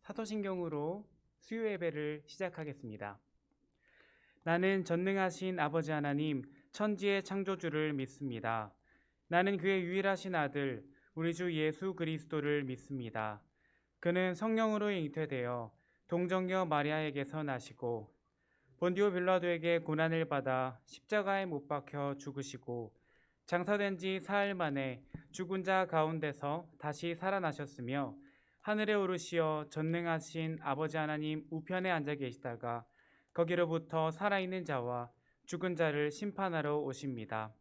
사도신경으로 수요 예배를 시작하겠습니다. 나는 전능하신 아버지 하나님, 천지의 창조주를 믿습니다. 나는 그의 유일하신 아들, 우리 주 예수 그리스도를 믿습니다. 그는 성령으로 잉태되어 동정녀 마리아에게서 나시고 본디오 빌라도에게 고난을 받아 십자가에 못 박혀 죽으시고 장사된 지 사흘 만에 죽은 자 가운데서 다시 살아나셨으며 하늘에 오르시어 전능하신 아버지 하나님 우편에 앉아 계시다가 거기로부터 살아있는 자와 죽은 자를 심판하러 오십니다.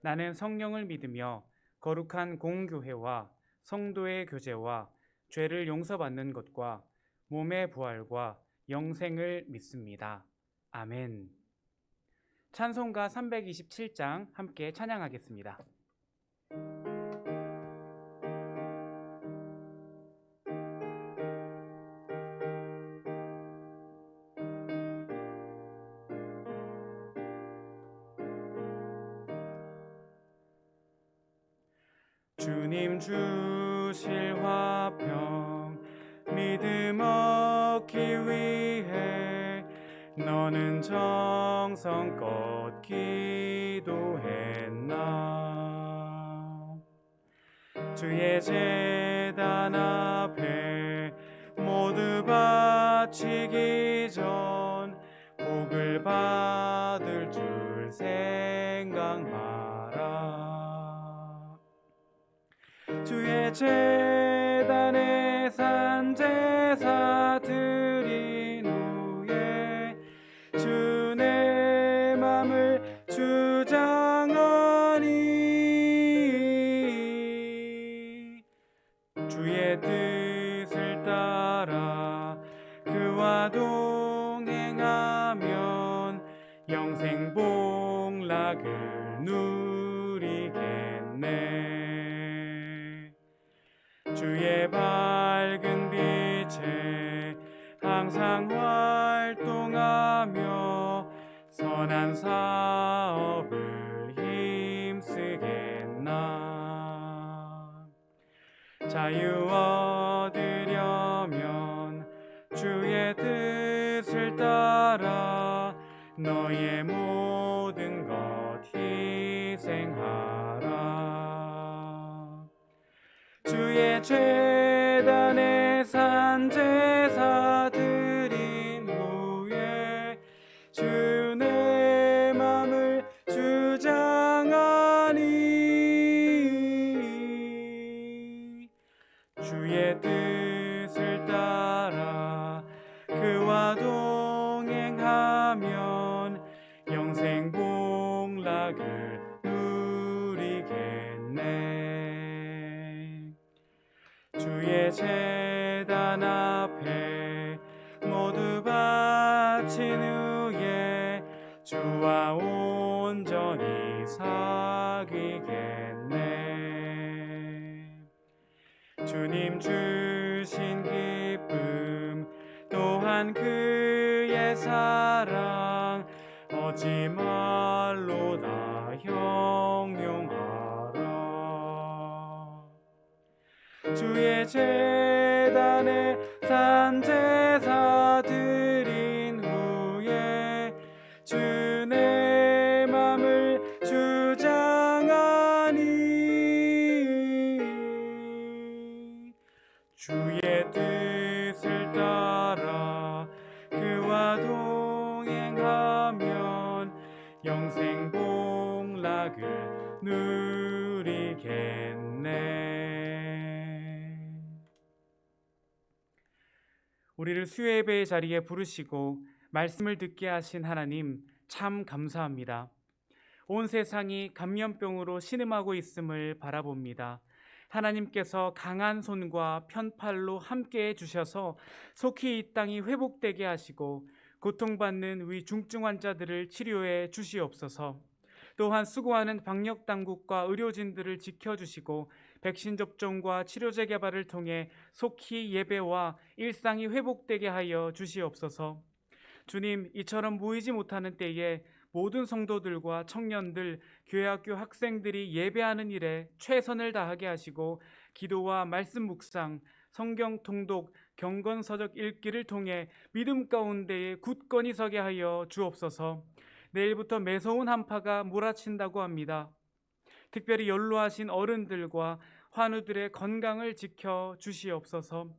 나는 성령을 믿으며 거룩한 공교회와 성도의 교제와 죄를 용서받는 것과 몸의 부활과 영생을 믿습니다. 아멘. 찬송가 327장 함께 찬양하겠습니다. 주님 주실 화평 믿음 얻기 위해 너는 정성껏 기도했나. 주의 제단 앞에 모두 바치기 전 복을 받을 줄 생각 마라. 주의 제단에 산 제사 드린 후에 주 내 맘을 주장하니 주의 뜻을 따라 그와 동행하면 영생 복락을 누리겠네. 주의 밝은 빛에 항상 활동하며 선한 사업을 힘쓰겠나. 자유 얻으려면 주의 뜻을 따라 너의 모든 것 희생하라. 주의 제단에 산 제사 드린 후에 주 내 맘을 주장하니 주의 뜻을 따라 그와 동행하면 영생 복락을 누리겠네. 주의 제단 앞에 모두 바친 후에 주와 온전히 사귀겠네. 주님 주신 기쁨 또한 그의 사랑 어찌 말로다 형용하라. 주의 제단에 산 제사 드린 후에 주 내 맘을 주장하니 주의 뜻을 따라 그와 동행하면 영생 복락을 누리겠네. 우리를 수요예배의 자리에 부르시고 말씀을 듣게 하신 하나님 참 감사합니다. 온 세상이 감염병으로 신음하고 있음을 바라봅니다. 하나님께서 강한 손과 편팔로 함께해 주셔서 속히 이 땅이 회복되게 하시고 고통받는 우리 중증 환자들을 치료해 주시옵소서. 또한 수고하는 방역당국과 의료진들을 지켜주시고 백신 접종과 치료제 개발을 통해 속히 예배와 일상이 회복되게 하여 주시옵소서. 주님, 이처럼 모이지 못하는 때에 모든 성도들과 청년들, 교회학교 학생들이 예배하는 일에 최선을 다하게 하시고 기도와 말씀 묵상, 성경 통독, 경건서적 읽기를 통해 믿음 가운데에 굳건히 서게 하여 주옵소서. 내일부터 매서운 한파가 몰아친다고 합니다. 특별히 연로하신 어른들과 환우들의 건강을 지켜 주시옵소서.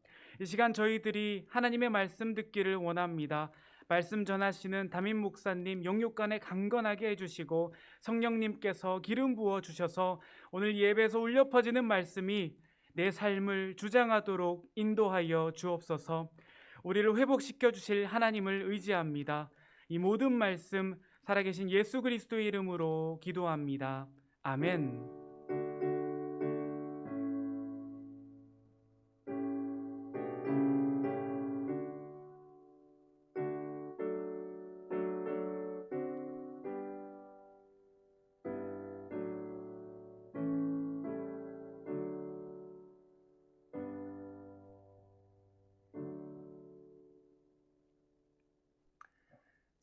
이 시간 저희들이 하나님의 말씀 듣기를 원합니다. 말씀 전하시는 담임 목사님 영육간에 강건하게 해주시고 성령님께서 기름 부어 주셔서 오늘 예배에서 울려 퍼지는 말씀이 내 삶을 주장하도록 인도하여 주옵소서. 우리를 회복시켜 주실 하나님을 의지합니다. 이 모든 말씀 살아계신 예수 그리스도의 이름으로 기도합니다. 아멘.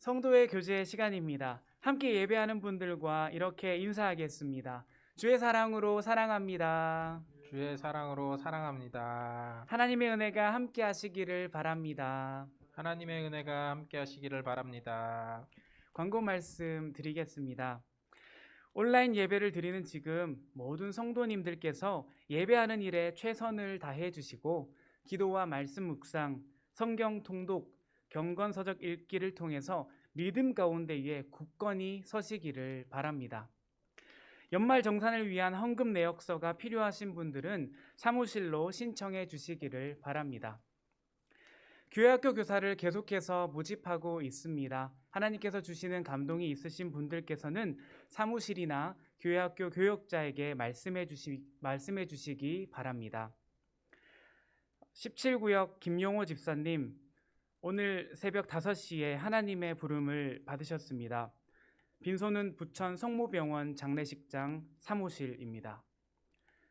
성도의 교제 시간입니다. 함께 예배하는 분들과 이렇게 인사하겠습니다. 주의 사랑으로 사랑합니다. 주의 사랑으로 사랑합니다. 하나님의 은혜가 함께 하시기를 바랍니다. 하나님의 은혜가 함께 하시기를 바랍니다. 광고 말씀 드리겠습니다. 온라인 예배를 드리는 지금 모든 성도님들께서 예배하는 일에 최선을 다해 주시고 기도와 말씀 묵상, 성경 통독, 경건서적 읽기를 통해서 믿음 가운데에 굳건히 서시기를 바랍니다. 연말 정산을 위한 헌금 내역서가 필요하신 분들은 사무실로 신청해 주시기를 바랍니다. 교회학교 교사를 계속해서 모집하고 있습니다. 하나님께서 주시는 감동이 있으신 분들께서는 사무실이나 교회학교 교역자에게 말씀해 주시기 바랍니다. 17구역 김용호 집사님, 오늘 새벽 5시에 하나님의 부름을 받으셨습니다. 빈소는 부천 성모병원 장례식장 사무실입니다.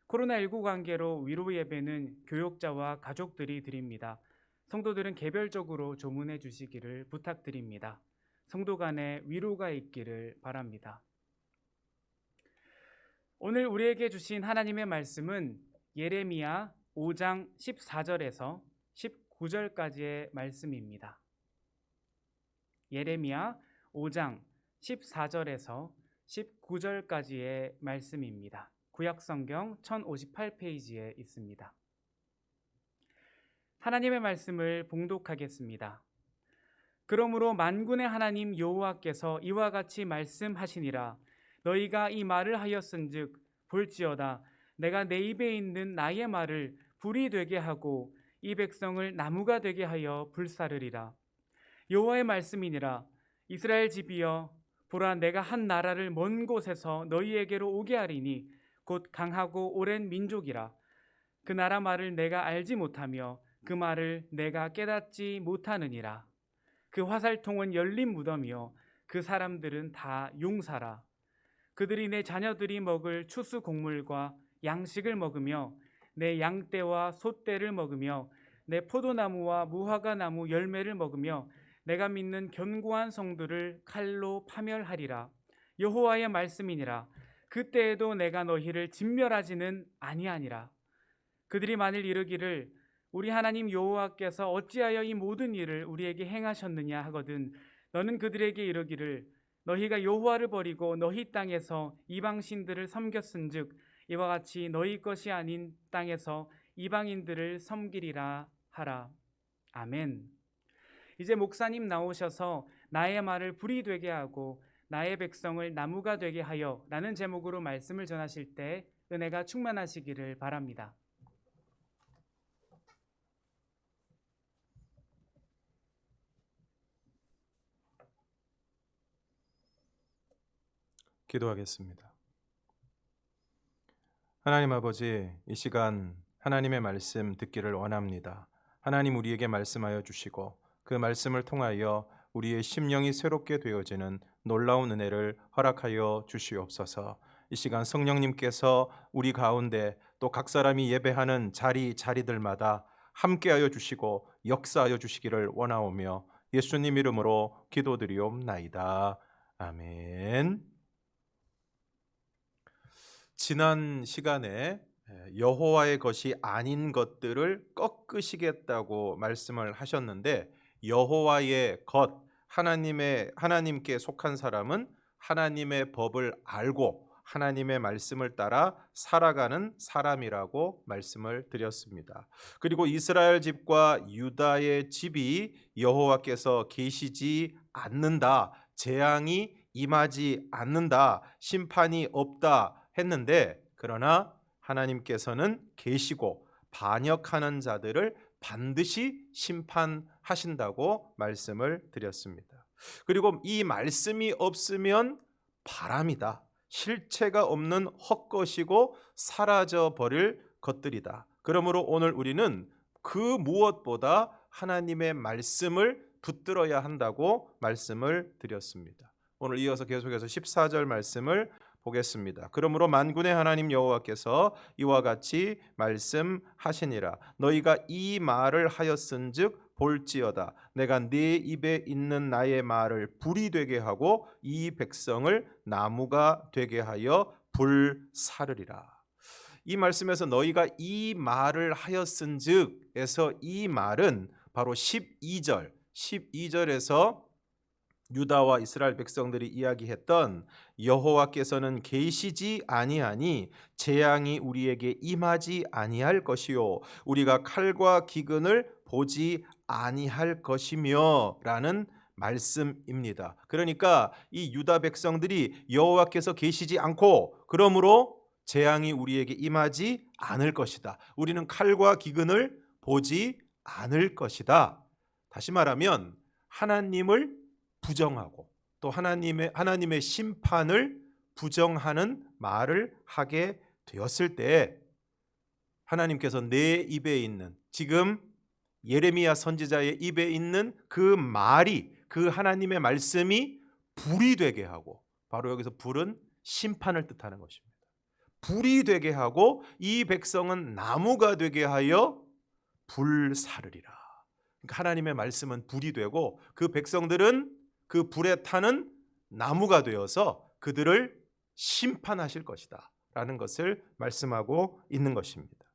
코로나19 관계로 위로 예배는 교역자와 가족들이 드립니다. 성도들은 개별적으로 조문해 주시기를 부탁드립니다. 성도 간에 위로가 있기를 바랍니다. 오늘 우리에게 주신 하나님의 말씀은 예레미야 5장 14절에서 19절까지의 말씀입니다. 예레미야 5장 14절에서 19절까지의 말씀입니다. 구약성경 1058페이지에 있습니다. 하나님의 말씀을 봉독하겠습니다. 그러므로 만군의 하나님 여호와께서 이와 같이 말씀하시니라. 너희가 이 말을 하였은즉 볼지어다 내가 내 입에 있는 나의 말을 불이 되게 하고 이 백성을 나무가 되게 하여 불사르리라. 여호와의 말씀이니라. 이스라엘 집이여 보라 내가 한 나라를 먼 곳에서 너희에게로 오게 하리니 곧 강하고 오랜 민족이라. 그 나라 말을 내가 알지 못하며 그 말을 내가 깨닫지 못하느니라. 그 화살통은 열린 무덤이요 그 사람들은 다 용사라. 그들이 내 자녀들이 먹을 추수 곡물과 양식을 먹으며 내 양떼와 소떼를 먹으며 내 포도나무와 무화과 나무 열매를 먹으며 내가 믿는 견고한 성들을 칼로 파멸하리라. 여호와의 말씀이니라. 그때에도 내가 너희를 진멸하지는 아니하니라. 그들이 만일 이르기를 우리 하나님 여호와께서 어찌하여 이 모든 일을 우리에게 행하셨느냐 하거든 너는 그들에게 이르기를 너희가 여호와를 버리고 너희 땅에서 이방신들을 섬겼은즉 이와 같이 너희 것이 아닌 땅에서 이방인들을 섬기리라 하라. 아멘. 이제 목사님 나오셔서 나의 말을 불이 되게 하고 나의 백성을 나무가 되게 하여 라는 제목으로 말씀을 전하실 때 은혜가 충만하시기를 바랍니다. 기도하겠습니다. 하나님 아버지, 이 시간 하나님의 말씀 듣기를 원합니다. 하나님 우리에게 말씀하여 주시고 그 말씀을 통하여 우리의 심령이 새롭게 되어지는 놀라운 은혜를 허락하여 주시옵소서. 이 시간 성령님께서 우리 가운데 또 각 사람이 예배하는 자리들마다 함께하여 주시고 역사하여 주시기를 원하오며 예수님 이름으로 기도드리옵나이다. 아멘. 지난 시간에 여호와의 것이 아닌 것들을 꺾으시겠다고 말씀을 하셨는데, 여호와의 것, 하나님께 속한 사람은 하나님의 법을 알고 하나님의 말씀을 따라 살아가는 사람이라고 말씀을 드렸습니다. 그리고 이스라엘 집과 유다의 집이 여호와께서 계시지 않는다, 재앙이 임하지 않는다, 심판이 없다 했는데, 그러나 하나님께서는 계시고 반역하는 자들을 반드시 심판하신다고 말씀을 드렸습니다. 그리고 이 말씀이 없으면 바람이다, 실체가 없는 헛것이고 사라져 버릴 것들이다. 그러므로 오늘 우리는 그 무엇보다 하나님의 말씀을 붙들어야 한다고 말씀을 드렸습니다. 오늘 이어서 계속해서 14절 말씀을 보겠습니다. 그러므로 만군의 하나님 여호와께서 이와 같이 말씀하시니라. 너희가 이 말을 하였은즉 볼지어다, 내가 네 입에 있는 나의 말을 불이 되게 하고 이 백성을 나무가 되게 하여 불사르리라. 이 말씀에서 너희가 이 말을 하였은즉에서 이 말은 바로 12절에서 유다와 이스라엘 백성들이 이야기했던 여호와께서는 계시지 아니하니 재앙이 우리에게 임하지 아니할 것이요 우리가 칼과 기근을 보지 아니할 것이며 라는 말씀입니다. 그러니까 이 유다 백성들이 여호와께서 계시지 않고 그러므로 재앙이 우리에게 임하지 않을 것이다, 우리는 칼과 기근을 보지 않을 것이다. 다시 말하면 하나님을 부정하고 또 하나님의 심판을 부정하는 말을 하게 되었을 때, 하나님께서 내 입에 있는, 지금 예레미야 선지자의 입에 있는 그 말이, 그 하나님의 말씀이 불이 되게 하고, 바로 여기서 불은 심판을 뜻하는 것입니다. 불이 되게 하고 이 백성은 나무가 되게 하여 불사르리라. 그러니까 하나님의 말씀은 불이 되고 그 백성들은 그 불에 타는 나무가 되어서 그들을 심판하실 것이다 라는 것을 말씀하고 있는 것입니다.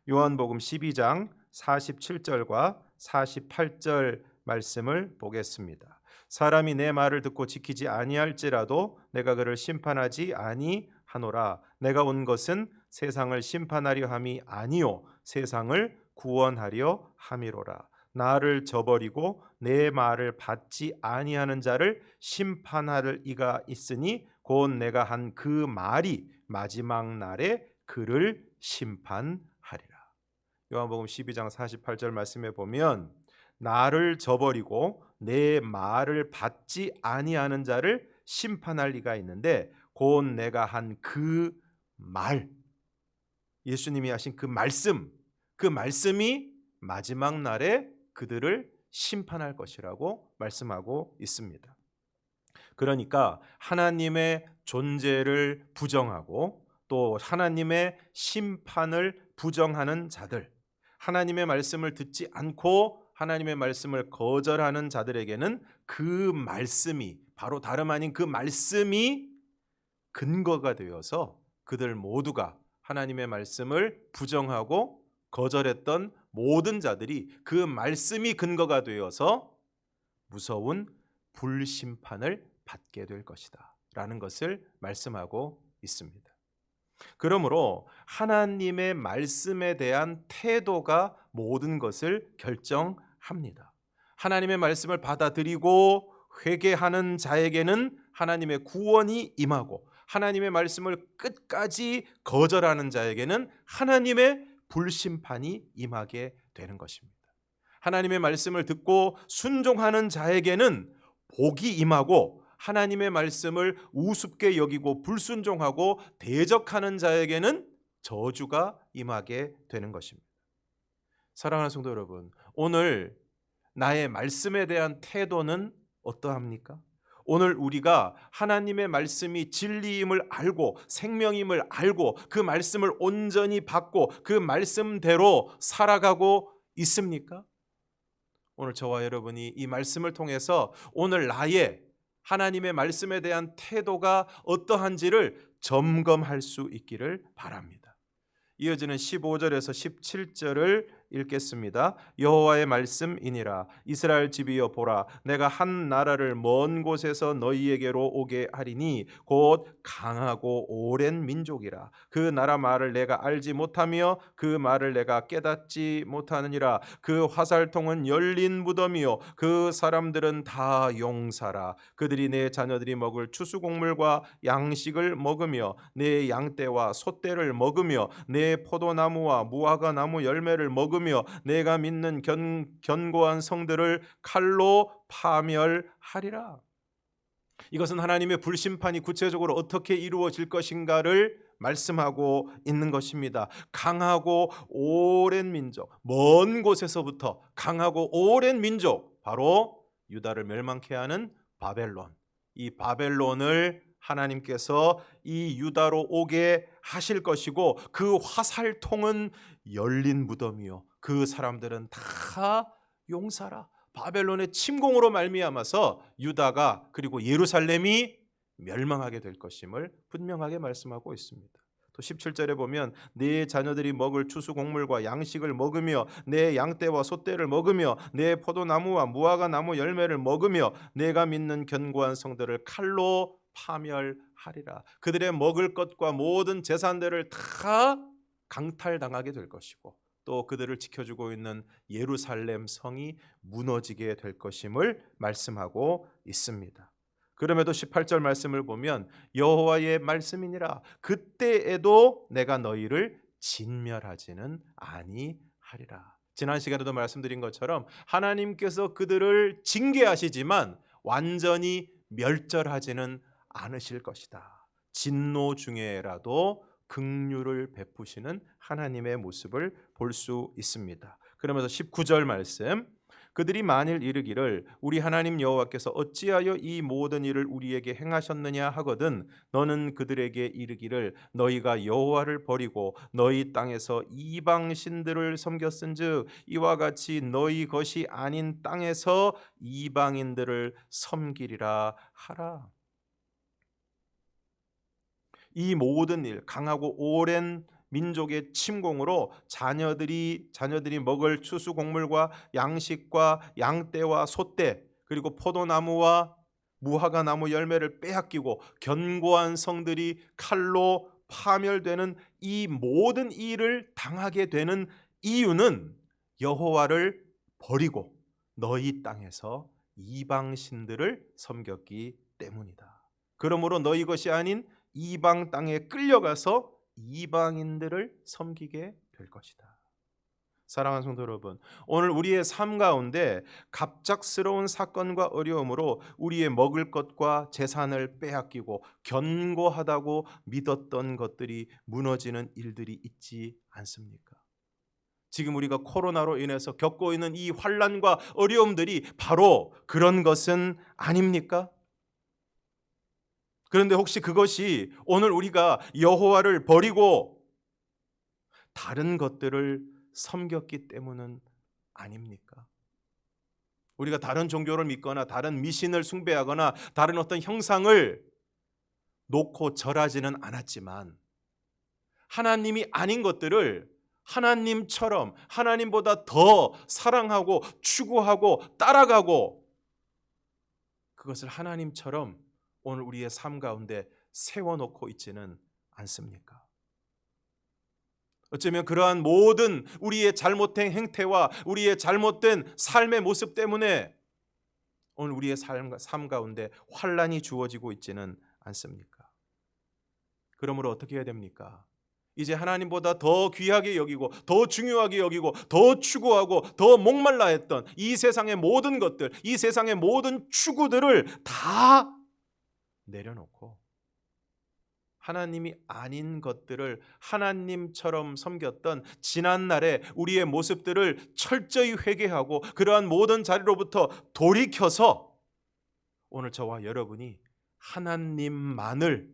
요한복음 12장 47절과 48절 말씀을 보겠습니다. 사람이 내 말을 듣고 지키지 아니할지라도 내가 그를 심판하지 아니하노라. 내가 온 것은 세상을 심판하려 함이 아니요 세상을 구원하려 함이로라. 나를 저버리고 내 말을 받지 아니하는 자를 심판할 이가 있으니 곧 내가 한 그 말이 마지막 날에 그를 심판하리라. 요한복음 12장 48절 말씀에 보면 나를 저버리고 내 말을 받지 아니하는 자를 심판할 이가 있는데 곧 내가 한 그 말, 예수님이 하신 그 말씀이 마지막 날에 그들을 심판할 것이라고 말씀하고 있습니다. 그러니까 하나님의 존재를 부정하고 또 하나님의 심판을 부정하는 자들, 하나님의 말씀을 듣지 않고 하나님의 말씀을 거절하는 자들에게는 그 말씀이, 바로 다름 아닌 그 말씀이 근거가 되어서 그들 모두가 하나님의 말씀을 부정하고 거절했던 모든 자들이 그 말씀이 근거가 되어서 무서운 불심판을 받게 될 것이다 라는 것을 말씀하고 있습니다. 그러므로 하나님의 말씀에 대한 태도가 모든 것을 결정합니다. 하나님의 말씀을 받아들이고 회개하는 자에게는 하나님의 구원이 임하고, 하나님의 말씀을 끝까지 거절하는 자에게는 하나님의 불심판이 임하게 되는 것입니다. 하나님의 말씀을 듣고 순종하는 자에게는 복이 임하고, 하나님의 말씀을 우습게 여기고 불순종하고 대적하는 자에게는 저주가 임하게 되는 것입니다. 사랑하는 성도 여러분, 오늘 나의 말씀에 대한 태도는 어떠합니까? 오늘 우리가 하나님의 말씀이 진리임을 알고 생명임을 알고 그 말씀을 온전히 받고 그 말씀대로 살아가고 있습니까? 오늘 저와 여러분이 이 말씀을 통해서 오늘 나의 하나님의 말씀에 대한 태도가 어떠한지를 점검할 수 있기를 바랍니다. 이어지는 15절에서 17절을 읽겠습니다. 여호와의 말씀이니라. 이스라엘 집이여 보라, 내가 한 나라를 먼 곳에서 너희에게로 오게 하리니 곧 강하고 오랜 민족이라. 그 나라 말을 내가 알지 못하며 그 말을 내가 깨닫지 못하느니라. 그 화살통은 열린 무덤이요 그 사람들은 다 용사라. 그들이 내 자녀들이 먹을 추수곡물과 양식을 먹으며 내 양떼와 소떼를 먹으며 내 포도나무와 무화과 나무 열매를 먹으며 내가 믿는 견고한 성들을 칼로 파멸하리라. 이것은 하나님의 불심판이 구체적으로 어떻게 이루어질 것인가를 말씀하고 있는 것입니다. 강하고 오랜 민족, 먼 곳에서부터 강하고 오랜 민족, 바로 유다를 멸망케 하는 바벨론. 이 바벨론을 하나님께서 이 유다로 오게 하실 것이고 그 화살통은 열린 무덤이요 그 사람들은 다 용사라. 바벨론의 침공으로 말미암아서 유다가 그리고 예루살렘이 멸망하게 될 것임을 분명하게 말씀하고 있습니다. 또 17절에 보면 내 자녀들이 먹을 추수곡물과 양식을 먹으며 내 양떼와 소떼를 먹으며 내 포도나무와 무화과 나무 열매를 먹으며 내가 믿는 견고한 성들을 칼로 파멸하리라. 그들의 먹을 것과 모든 재산들을 다 강탈당하게 될 것이고 또 그들을 지켜주고 있는 예루살렘 성이 무너지게 될 것임을 말씀하고 있습니다. 그럼에도 18절 말씀을 보면 여호와의 말씀이니라. 그때에도 내가 너희를 진멸하지는 아니하리라. 지난 시간에도 말씀드린 것처럼 하나님께서 그들을 징계하시지만 완전히 멸절하지는 않으실 것이다. 진노 중에라도 긍휼을 베푸시는 하나님의 모습을 볼 수 있습니다. 그러면서 19절 말씀, 그들이 만일 이르기를 우리 하나님 여호와께서 어찌하여 이 모든 일을 우리에게 행하셨느냐 하거든 너는 그들에게 이르기를 너희가 여호와를 버리고 너희 땅에서 이방 신들을 섬겼은즉 이와 같이 너희 것이 아닌 땅에서 이방인들을 섬기리라 하라. 이 모든 일, 강하고 오랜 민족의 침공으로 자녀들이 먹을 추수곡물과 양식과 양떼와 소떼 그리고 포도나무와 무화과 나무 열매를 빼앗기고 견고한 성들이 칼로 파멸되는 이 모든 일을 당하게 되는 이유는 여호와를 버리고 너희 땅에서 이방 신들을 섬겼기 때문이다. 그러므로 너희 것이 아닌 이방 땅에 끌려가서 이방인들을 섬기게 될 것이다. 사랑하는 성도 여러분, 오늘 우리의 삶 가운데 갑작스러운 사건과 어려움으로 우리의 먹을 것과 재산을 빼앗기고 견고하다고 믿었던 것들이 무너지는 일들이 있지 않습니까? 지금 우리가 코로나로 인해서 겪고 있는 이 환난과 어려움들이 바로 그런 것은 아닙니까? 그런데 혹시 그것이 오늘 우리가 여호와를 버리고 다른 것들을 섬겼기 때문은 아닙니까? 우리가 다른 종교를 믿거나 다른 미신을 숭배하거나 다른 어떤 형상을 놓고 절하지는 않았지만 하나님이 아닌 것들을 하나님처럼 하나님보다 더 사랑하고 추구하고 따라가고 그것을 하나님처럼 오늘 우리의 삶 가운데 세워놓고 있지는 않습니까? 어쩌면 그러한 모든 우리의 잘못된 행태와 우리의 잘못된 삶의 모습 때문에 오늘 우리의 삶 가운데 환난이 주어지고 있지는 않습니까? 그러므로 어떻게 해야 됩니까? 이제 하나님보다 더 귀하게 여기고 더 중요하게 여기고 더 추구하고 더 목말라 했던 이 세상의 모든 것들, 이 세상의 모든 추구들을 다 내려놓고 하나님이 아닌 것들을 하나님처럼 섬겼던 지난날의 우리의 모습들을 철저히 회개하고 그러한 모든 자리로부터 돌이켜서 오늘 저와 여러분이 하나님만을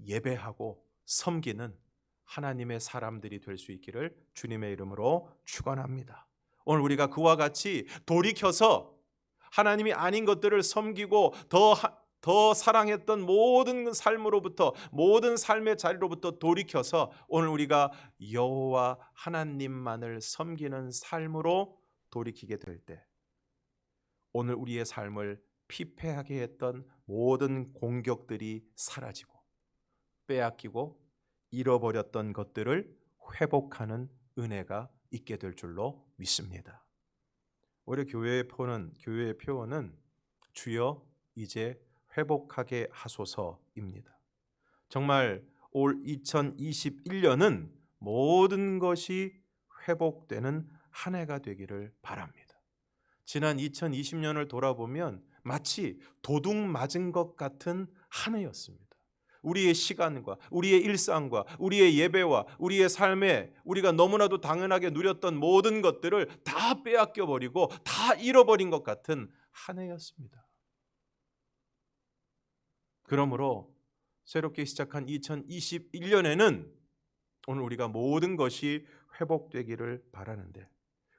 예배하고 섬기는 하나님의 사람들이 될 수 있기를 주님의 이름으로 축원합니다. 오늘 우리가 그와 같이 돌이켜서 하나님이 아닌 것들을 섬기고 더 더 사랑했던 모든 삶으로부터, 모든 삶의 자리로부터 돌이켜서 오늘 우리가 여호와 하나님만을 섬기는 삶으로 돌이키게 될 때, 오늘 우리의 삶을 피폐하게 했던 모든 공격들이 사라지고 빼앗기고 잃어버렸던 것들을 회복하는 은혜가 있게 될 줄로 믿습니다. 우리 교회의 표어는 주여 이제 회복하게 하소서입니다. 정말 올 2021년은 모든 것이 회복되는 한 해가 되기를 바랍니다. 지난 2020년을 돌아보면 마치 도둑 맞은 것 같은 한 해였습니다. 우리의 시간과 우리의 일상과 우리의 예배와 우리의 삶에 우리가 너무나도 당연하게 누렸던 모든 것들을 다 빼앗겨 버리고 다 잃어버린 것 같은 한 해였습니다. 그러므로 새롭게 시작한 2021년에는 오늘 우리가 모든 것이 회복되기를 바라는데,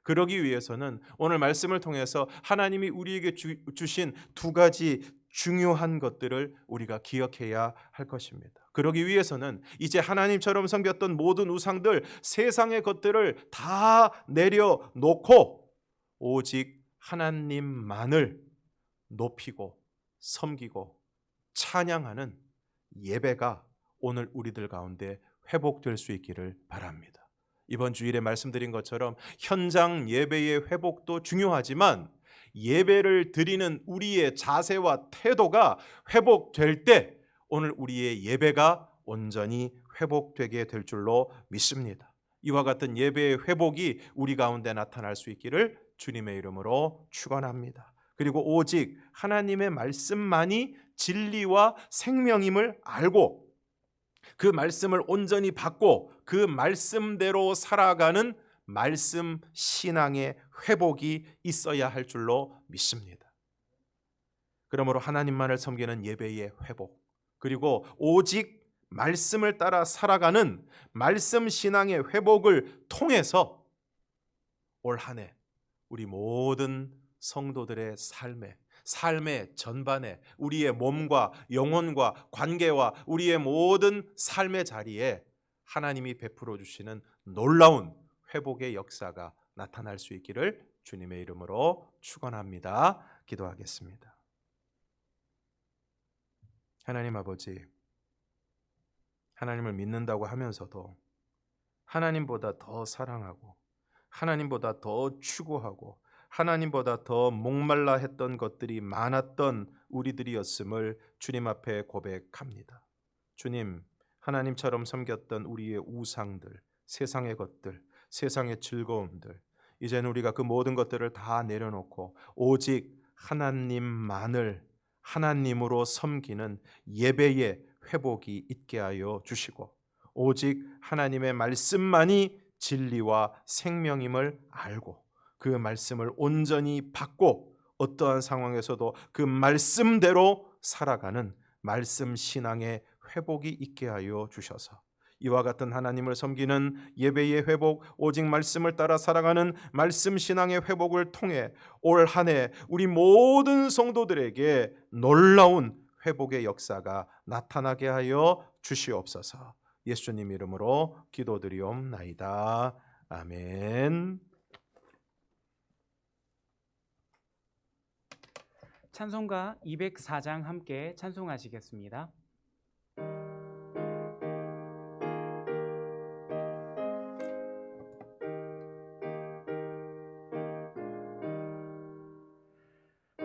그러기 위해서는 오늘 말씀을 통해서 하나님이 우리에게 주신 두 가지 중요한 것들을 우리가 기억해야 할 것입니다. 그러기 위해서는 이제 하나님처럼 섬겼던 모든 우상들, 세상의 것들을 다 내려놓고 오직 하나님만을 높이고 섬기고 찬양하는 예배가 오늘 우리들 가운데 회복될 수 있기를 바랍니다. 이번 주일에 말씀드린 것처럼 현장 예배의 회복도 중요하지만 예배를 드리는 우리의 자세와 태도가 회복될 때 오늘 우리의 예배가 온전히 회복되게 될 줄로 믿습니다. 이와 같은 예배의 회복이 우리 가운데 나타날 수 있기를 주님의 이름으로 축원합니다. 그리고 오직 하나님의 말씀만이 진리와 생명임을 알고 그 말씀을 온전히 받고 그 말씀대로 살아가는 말씀 신앙의 회복이 있어야 할 줄로 믿습니다. 그러므로 하나님만을 섬기는 예배의 회복, 그리고 오직 말씀을 따라 살아가는 말씀 신앙의 회복을 통해서 올 한 해 우리 모든 성도들의 삶의 전반에 우리의 몸과 영혼과 관계와 우리의 모든 삶의 자리에 하나님이 베풀어 주시는 놀라운 회복의 역사가 나타날 수 있기를 주님의 이름으로 축원합니다. 기도하겠습니다. 하나님 아버지, 하나님을 믿는다고 하면서도 하나님보다 더 사랑하고 하나님보다 더 추구하고 하나님보다 더 목말라 했던 것들이 많았던 우리들이었음을 주님 앞에 고백합니다. 주님, 하나님처럼 섬겼던 우리의 우상들, 세상의 것들, 세상의 즐거움들, 이제는 우리가 그 모든 것들을 다 내려놓고 오직 하나님만을 하나님으로 섬기는 예배의 회복이 있게 하여 주시고 오직 하나님의 말씀만이 진리와 생명임을 알고 그 말씀을 온전히 받고 어떠한 상황에서도 그 말씀대로 살아가는 말씀 신앙의 회복이 있게 하여 주셔서 이와 같은 하나님을 섬기는 예배의 회복, 오직 말씀을 따라 살아가는 말씀 신앙의 회복을 통해 올 한 해 우리 모든 성도들에게 놀라운 회복의 역사가 나타나게 하여 주시옵소서. 예수님 이름으로 기도드리옵나이다. 아멘. 찬송가 204장 함께 찬송하시겠습니다.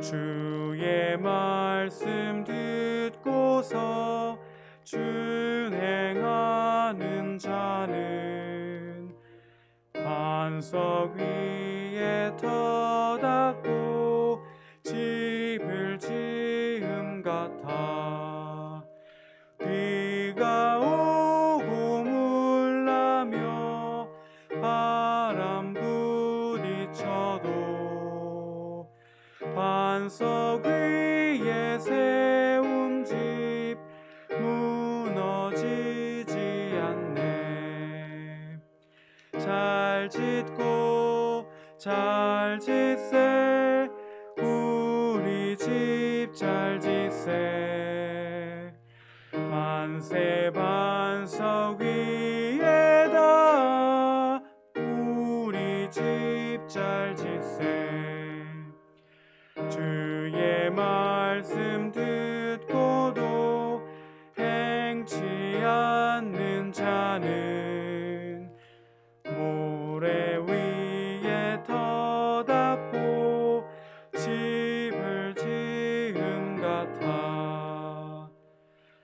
주의 말씀 듣고서 준행하는 자는 반석 위에 터닫고 집을 지음 같아 비가 오고 물나며 바람 부딪혀도 반석 위에 세운 집 무너지지 않네. 잘 짓고 잘 짓세 우리 집 잘 짓세 만세 반석 위에다 우리 집 잘 짓세. 주의 말씀 듣고도 행치 않는 자는 모래 위에 터닫고 집을 지은 같아.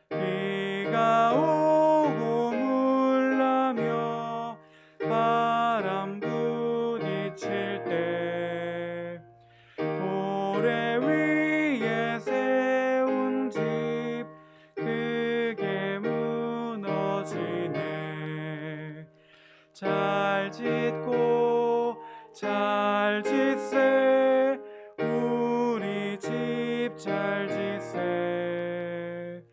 비가 오고 물나며 바람 부딪힐 때 모래 위에 세운 집 크게 무너지네. 잘 짓고 잘 짓세. 우리 집 잘 짓세.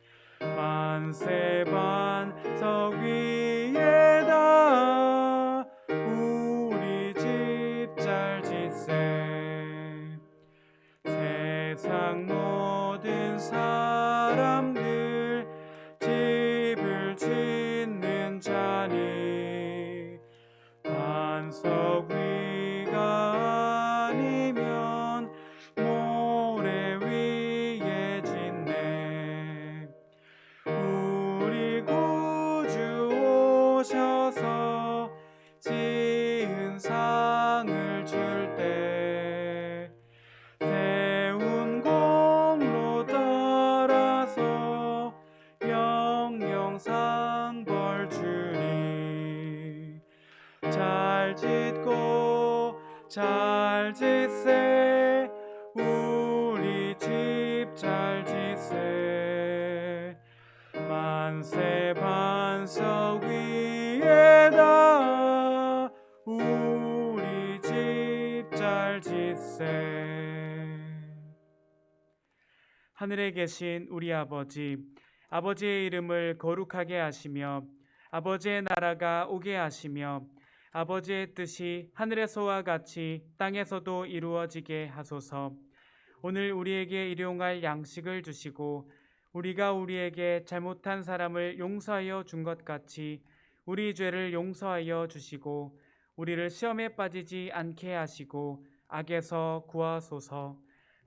만세 반석 위에다 우리 집 잘 짓세. 세상 모든 사람들 집을 짓는 자니 반석 위가 아니면 모래 위에 짓네. 우리 구주 오셔서 지은 상을 줄 때 세운 공로 따라서 영영 벌 주니. 잘 짓고 잘 짓세. 우리 집 잘 짓세. 만세 반석 위에다 우리 집 잘 짓세. 하늘에 계신 우리 아버지, 아버지의 이름을 거룩하게 하시며 아버지의 나라가 오게 하시며 아버지의 뜻이 하늘에서와 같이 땅에서도 이루어지게 하소서. 오늘 우리에게 일용할 양식을 주시고 우리가 우리에게 잘못한 사람을 용서하여 준 것 같이 우리 죄를 용서하여 주시고 우리를 시험에 빠지지 않게 하시고 악에서 구하소서.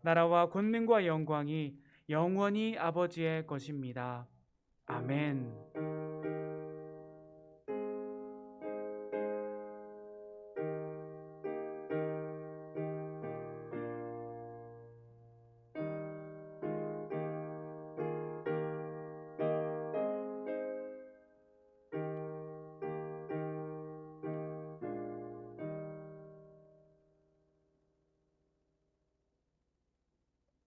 나라와 권능과 영광이 영원히 아버지의 것입니다. 아멘.